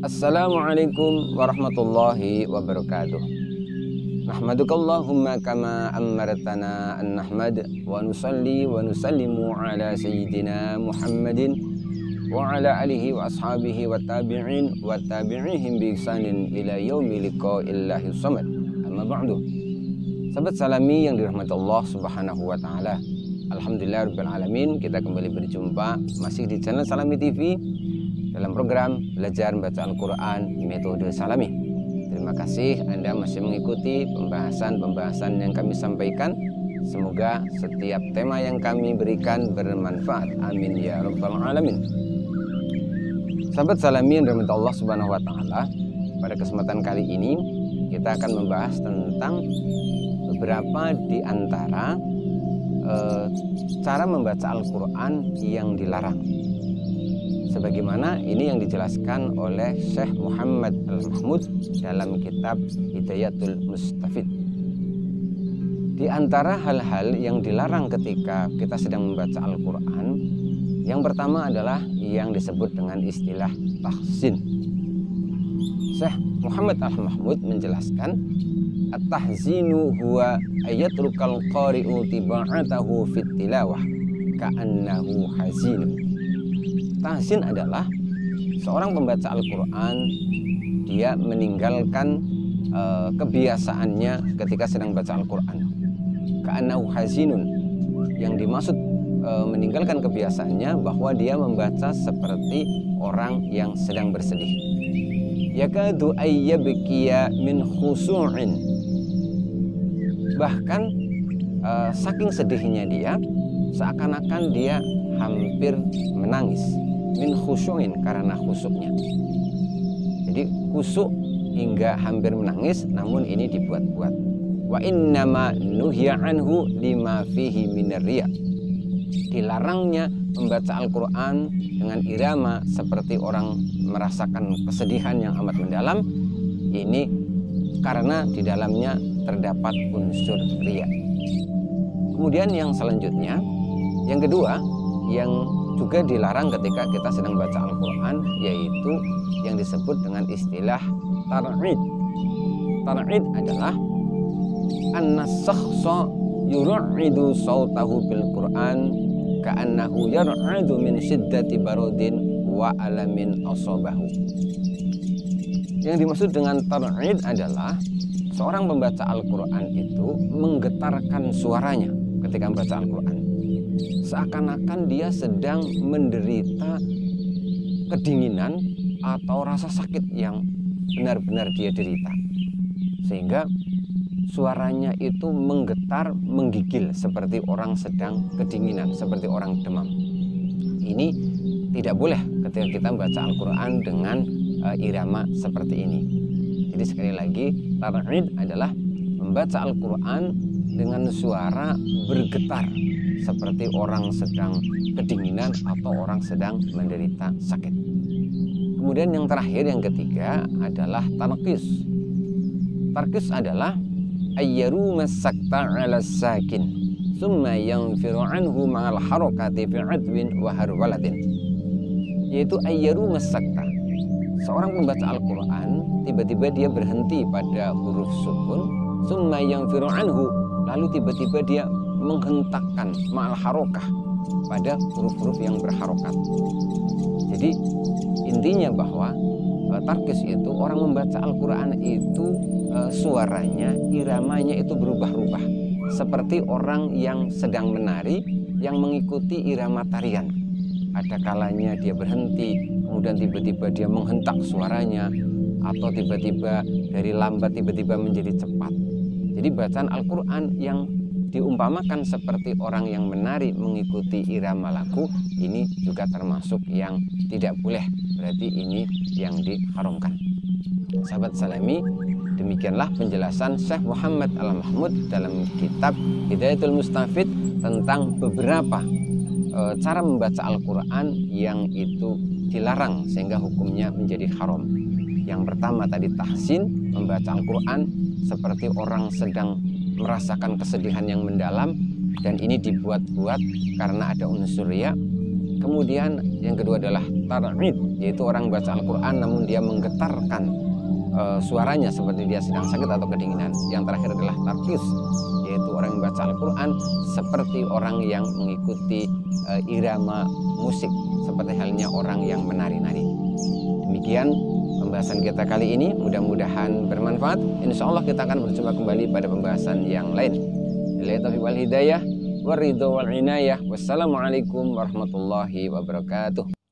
Assalamualaikum warahmatullahi wabarakatuh. Nahmadukallahumma kama amartana an nahmad wa nusalli wa nusallimu ala sayyidina Muhammadin wa ala alihi wa ashabihi wa tabi'in wa tabi'ihim bi ihsanin ila yaumi liqa'illahi samad. Amma ba'du. Sahabat Salami yang dirahmati Allah Subhanahu wa taala. Alhamdulillah rabbil alamin, kita kembali berjumpa masih di channel Salami TV dalam program belajar membaca Al-Quran metode Salami. Terima kasih Anda masih mengikuti pembahasan yang kami sampaikan. Semoga setiap tema yang kami berikan bermanfaat. Amin ya rabbal alamin. Sahabat Salami yang dirahmati Allah Subhanahu wa taala, pada kesempatan kali ini kita akan membahas tentang beberapa di antara cara membaca Al-Quran yang dilarang, sebagaimana ini yang dijelaskan oleh Syekh Muhammad Al-Mahmud dalam kitab Hidayatul Mustafid. Di antara hal-hal yang dilarang ketika kita sedang membaca Al-Quran, yang pertama adalah yang disebut dengan istilah tahsin. Syekh Muhammad Al-Mahmud menjelaskan, at-tahzinu huwa ayatrukal qari'u tiba'atahu fit tilawah ka'annahu hazinu. Tahsin adalah seorang pembaca Al-Quran, dia meninggalkan kebiasaannya ketika sedang baca Al-Quran. Ka'annahu hazinun, yang dimaksud meninggalkan kebiasaannya bahwa dia membaca seperti orang yang sedang bersedih. Yakadu ayyabkiya min khusu'in, bahkan saking sedihnya dia seakan-akan dia hampir menangis. Min khusyu'in, karena khusyuknya. Jadi khusyuk hingga hampir menangis, namun ini dibuat-buat. Wa innama nuhya anhu lima fihi minar riya. Dilarangnya membaca Al-Quran dengan irama seperti orang merasakan kesedihan yang amat mendalam, ini karena di dalamnya terdapat unsur riya. Kemudian yang selanjutnya, yang kedua, yang juga dilarang ketika kita sedang baca Al-Quran, yaitu yang disebut dengan istilah tar'id. Tar'id adalah an-nasakhsa yur'idu sautahu bil Quran ka'annahu yar'adu min syiddati barodin wa alamin asabahu. Yang dimaksud dengan tar'id adalah seorang pembaca Al-Quran itu menggetarkan suaranya ketika membaca Al-Quran, seakan-akan dia sedang menderita kedinginan atau rasa sakit yang benar-benar dia derita, sehingga suaranya itu menggetar, menggigil seperti orang sedang kedinginan, seperti orang demam. Ini tidak boleh ketika kita membaca Al-Quran dengan irama seperti ini. Jadi sekali lagi, tar'id adalah membaca Al-Quran dengan suara bergetar seperti orang sedang kedinginan atau orang sedang menderita sakit. Kemudian yang terakhir, yang ketiga adalah tarkis. Tarkis adalah ayyaru masakta ala sakin summa yanfiru anhu ma'al harakati fi'adwin wa harwalatin. Yaitu ayyaru masakta, seorang pembaca Al-Quran tiba-tiba dia berhenti pada huruf sukun, summa yanfiru anhu, lalu tiba-tiba dia menghentakkan ma'al harokah pada huruf-huruf yang berharokat. Jadi intinya bahwa tarkis itu orang membaca Al-Quran itu suaranya, iramanya itu berubah-ubah, seperti orang yang sedang menari yang mengikuti irama tarian. Ada kalanya dia berhenti, kemudian tiba-tiba dia menghentak suaranya, atau tiba-tiba dari lambat tiba-tiba menjadi cepat. Jadi bacaan Al-Quran yang diumpamakan seperti orang yang menari mengikuti irama lagu, ini juga termasuk yang tidak boleh, berarti ini yang diharamkan. Sahabat Salami, demikianlah penjelasan Syekh Muhammad Al-Mahmud dalam kitab Hidayatul Mustafid tentang beberapa cara membaca Al-Quran yang itu dilarang sehingga hukumnya menjadi haram. Yang pertama tadi tahsin, membaca Al-Quran seperti orang sedang merasakan kesedihan yang mendalam, dan ini dibuat-buat karena ada unsur riya. Kemudian yang kedua adalah tar'id, yaitu orang baca Al-Quran namun dia menggetarkan suaranya seperti dia sedang sakit atau kedinginan. Yang terakhir adalah tarkis, yaitu orang yang baca Al-Quran seperti orang yang mengikuti irama musik, seperti halnya orang yang menari-nari. Demikian pembahasan kita kali ini, mudah-mudahan bermanfaat. Insya Allah kita akan berjumpa kembali pada pembahasan yang lain. Billahi taufiq wal hidayah, waridho wal inayah. Wassalamualaikum warahmatullahi wabarakatuh.